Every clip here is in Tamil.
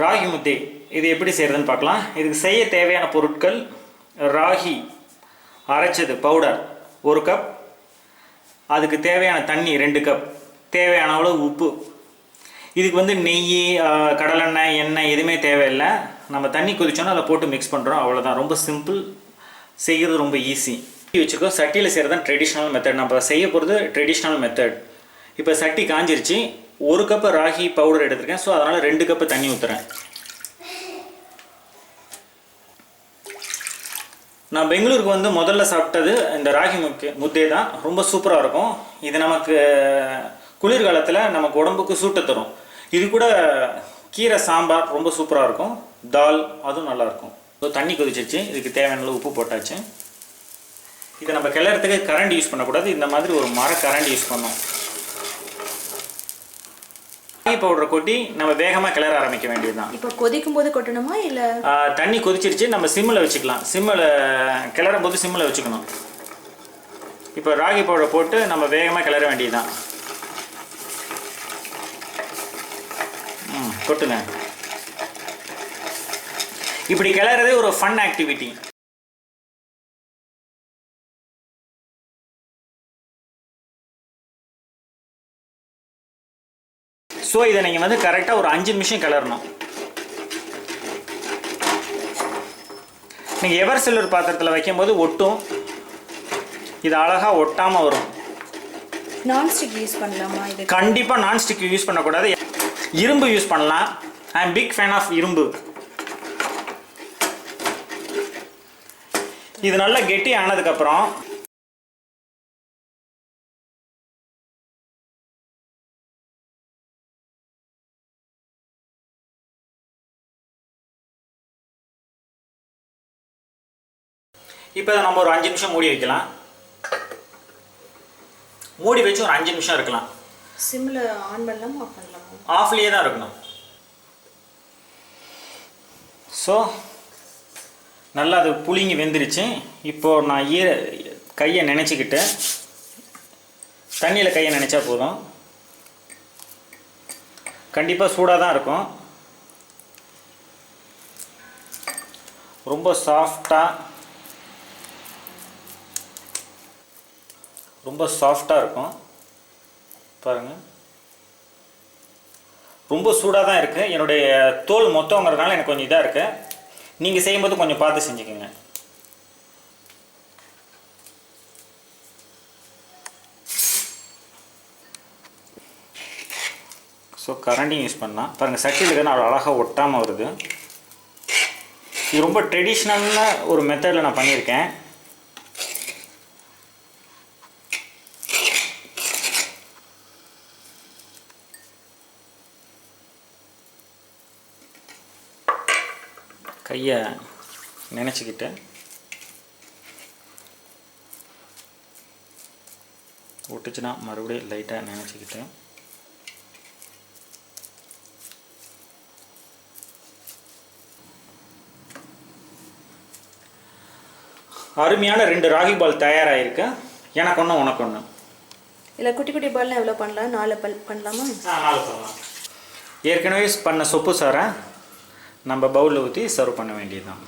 ராகி முத்தை இது எப்படி செய்கிறதுன்னு பார்க்கலாம். இதுக்கு செய்ய தேவையான பொருட்கள்: ராகி அரைச்சது பவுடர் 1 கப், அதுக்கு தேவையான தண்ணி 2 கப், தேவையான அளவு உப்பு. இதுக்கு வந்து நெய், கடலெண்ணெய், எண்ணெய் எதுவுமே தேவையில்லை. நம்ம தண்ணி கொதிச்சோன்னா அதை போட்டு மிக்ஸ் பண்ணுறோம், அவ்வளோதான். ரொம்ப சிம்பிள், செய்கிறது ரொம்ப ஈஸி. வச்சுக்கோ, சட்டியில் செய்கிறது தான் ட்ரெடிஷ்னல் மெத்தட். நம்ம செய்ய போகிறது ட்ரெடிஷ்னல் மெத்தட். இப்போ சட்டி காஞ்சிருச்சு. 1 கப்பு ராகி பவுடர் எடுத்துருக்கேன். ஸோ அதனால் 2 கப்பு தண்ணி ஊற்றுறேன். நான் பெங்களூருக்கு வந்து முதல்ல சாப்பிட்டது இந்த ராகி முத்தை தான். ரொம்ப சூப்பராக இருக்கும். இது நமக்கு குளிர்காலத்தில் நமக்கு உடம்புக்கு சூட்டை தரும். இது கூட கீரை சாம்பார் ரொம்ப சூப்பராக இருக்கும். தால் அதுவும் நல்லாயிருக்கும். ஸோ தண்ணி கொதிச்சிச்சு. இதுக்கு தேவையான உப்பு போட்டாச்சு. இதை நம்ம கிளறதுக்கு கரண்ட் யூஸ் பண்ணக்கூடாது. இந்த மாதிரி ஒரு மர கரண்ட் யூஸ் பண்ணோம். ராகி பவுடரை கொட்டி நம்ம வேகமாக கிளற ஆரம்பிக்க வேண்டியது தான். இப்போ கொதிக்கும் போது கொட்டணுமா இல்லை? தண்ணி கொதிச்சிருச்சு, நம்ம சிம்மில் வச்சுக்கலாம். சிம்மில் கிளறும் போது சிம்மில் வச்சுக்கணும். இப்போ ராகி பவுடரை போட்டு நம்ம வேகமாக கிளற வேண்டியது தான். கொட்டுங்க. இப்படி கிளறதே ஒரு ஃபன் ஆக்டிவிட்டி. ஸோ இதை நீங்கள் வந்து கரெக்டாக ஒரு 5 நிமிஷம் கிளறணும். நீங்கள் எவர் சில்வர் பாத்திரத்தில் வைக்கும்போது ஒட்டும். இது அழகாக ஒட்டாமல் வரும். நான்ஸ்டிக் யூஸ் பண்ணலாமா? இது கண்டிப்பாக நான்ஸ்டிக் யூஸ் பண்ணக்கூடாது. இரும்பு யூஸ் பண்ணலாம். I am big fan of இரும்பு. இது நல்லா கெட்டி ஆனதுக்கப்புறம் இப்போ நம்ம ஒரு 5 நிமிஷம் மூடி வைக்கலாம். மூடி வச்சு ஒரு 5 நிமிஷம் இருக்கலாம். சிம்மில் ஆன் பண்ணலாமா, ஆஃப் பண்ணலாமா? ஆஃப்லேயே தான் இருக்கணும். ஸோ நல்லா அது புளிங்கி வெந்துருச்சு. இப்போது நான் கையை நினச்சிக்கிட்டு, தண்ணியில் கையை நினச்சா போதும். கண்டிப்பாக சூடாக தான் இருக்கும். ரொம்ப சாஃப்டாக இருக்கும். பாருங்கள், ரொம்ப சூடாக தான் இருக்குது. என்னுடைய தோல் மொத்தங்கிறதுனால எனக்கு கொஞ்சம் இதாக இருக்குது. நீங்கள் செய்யும்போது கொஞ்சம் பார்த்து செஞ்சுக்கோங்க. ஸோ கரண்டி யூஸ் பண்ணால் பாருங்கள், சட்டியில் இருக்கிறது அவ்வளோ அழகாக ஒட்டாமல் வருது. இது ரொம்ப ட்ரெடிஷ்னலான ஒரு மெத்தடில் நான் பண்ணியிருக்கேன். கையை நினச்சிக்கிட்டு ஒட்டுச்சுன்னா மறுபடியும் லைட்டாக நினச்சிக்கிட்டு அருமையான 2 ராகி பால் தயாராகிருக்கு. எனக்கு ஒன்று, உனக்கு ஒன்று. இல்லை, குட்டி குட்டி பால்லாம் எவ்வளோ பண்ணலாம்? 4 பண்ணலாமா? 4 பண்ணலாம். ஏற்கனவே பண்ண சொப்பு சாரை நம்ம பவுலில் ஊற்றி சர்வ் பண்ண வேண்டியது தான்.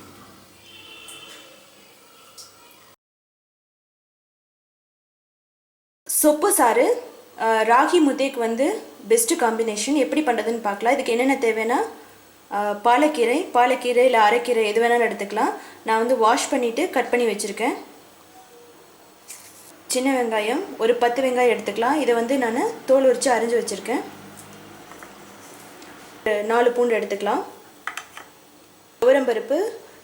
சொப்பு சாறு ராகி முத்தைக்கு வந்து பெஸ்ட்டு காம்பினேஷன். எப்படி பண்ணுறதுன்னு பார்க்கலாம். இதுக்கு என்னென்ன தேவைன்னா, பாலக்கீரை இல்லை அரைக்கீரை எது வேணாலும் எடுத்துக்கலாம். நான் வந்து வாஷ் பண்ணிவிட்டு கட் பண்ணி வச்சுருக்கேன். சின்ன வெங்காயம் ஒரு 10 வெங்காயம் எடுத்துக்கலாம். இதை வந்து நான் தோல் உரித்து அரிஞ்சு வச்சுருக்கேன். 4 பூண்டு எடுத்துக்கலாம். துவரம்பருப்பு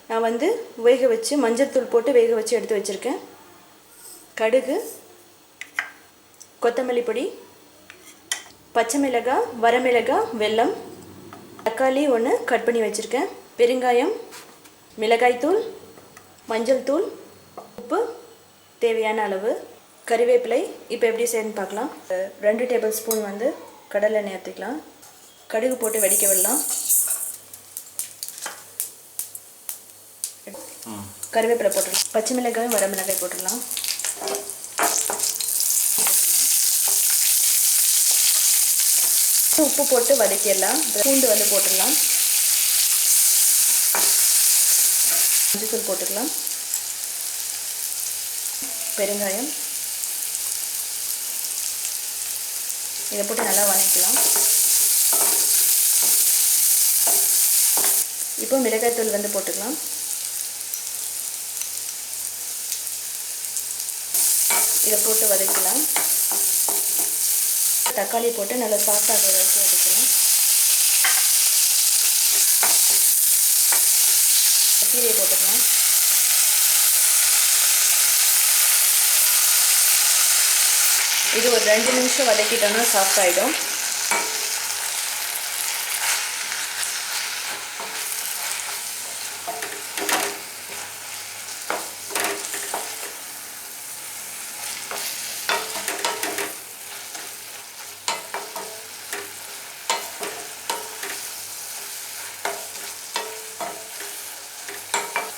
நான் வந்து வேக வச்சு மஞ்சள் தூள் போட்டு வேக வச்சு எடுத்து வச்சுருக்கேன். கடுகு, கொத்தமல்லி பொடி, பச்சை மிளகாய், வரமிளகாய், வெல்லம், தக்காளி 1 கட் பண்ணி வச்சுருக்கேன், பெருங்காயம், மிளகாய்த்தூள், மஞ்சள் தூள், உப்பு தேவையான அளவு, கறிவேப்பிலை. இப்போ எப்படி செய்யணும்னு பார்க்கலாம். 2 டேபிள் ஸ்பூன் வந்து கடலை எண்ணெய் ஊற்றிக்கலாம். கடுகு போட்டு வெடிக்க விடலாம். கறிவேப்பிலை போட்டுடலாம். பச்சை மிளகாயும் வரமிளகாய் போட்டுடலாம். உப்பு போட்டு வதக்கிடலாம். பூண்டு வந்து போட்டுடலாம். மஞ்சள் போட்டுக்கலாம், பெருங்காயம், இதை போட்டு நல்லா வதக்கலாம். இப்போ மிளகாய்த்தூள் வந்து போட்டுக்கலாம். இதை போட்டு வதக்கலாம். தக்காளி போட்டு நல்லா சாஃப்டாக வதக்கி வதக்கலாம். கீரையை போட்டுக்கலாம். இது ஒரு 2 நிமிஷம் வதக்கிட்டோம்னா சாஃப்ட் ஆகிடும்.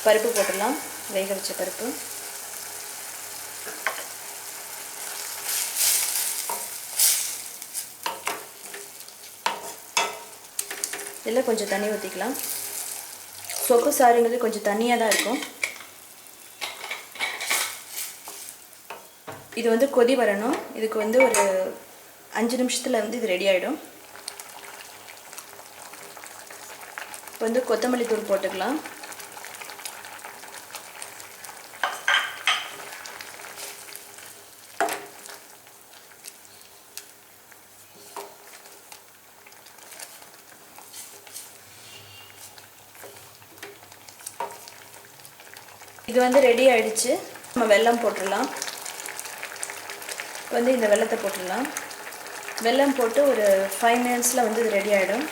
பருப்பு போட்டுடலாம், வேக வச்ச பருப்பு. இதில் கொஞ்சம் தண்ணி ஊற்றிக்கலாம். சொப்பு சாறுங்கிறது கொஞ்சம் தண்ணியாக தான் இருக்கும். இது வந்து கொதி வரணும். இதுக்கு வந்து ஒரு 5 நிமிஷத்தில் வந்து இது ரெடி ஆகிடும். இப்போ வந்து கொத்தமல்லி தூள் போட்டுக்கலாம். இது வந்து ரெடி ஆகிடுச்சு. நம்ம வெல்லம் போட்டுடலாம். இப்போ வந்து இந்த வெல்லத்தை போட்டுடலாம். வெல்லம் போட்டு ஒரு 5 மினிட்ஸில் வந்து இது ரெடி ஆகிடும்.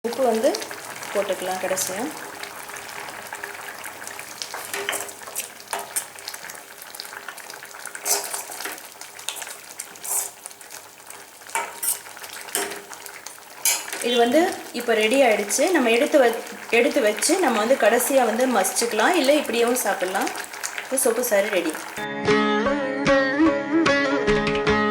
உப்பு வந்து போட்டுக்கலாம் கடைசியாக. இது வந்து இப்போ ரெடி ஆகிடுச்சு. நம்ம எடுத்து வச்சு நம்ம வந்து கடைசியாக வந்து மசிச்சுக்கலாம், இல்லை இப்படியும் சாப்பிட்லாம். இப்போ சொப்பு சாறு ரெடி.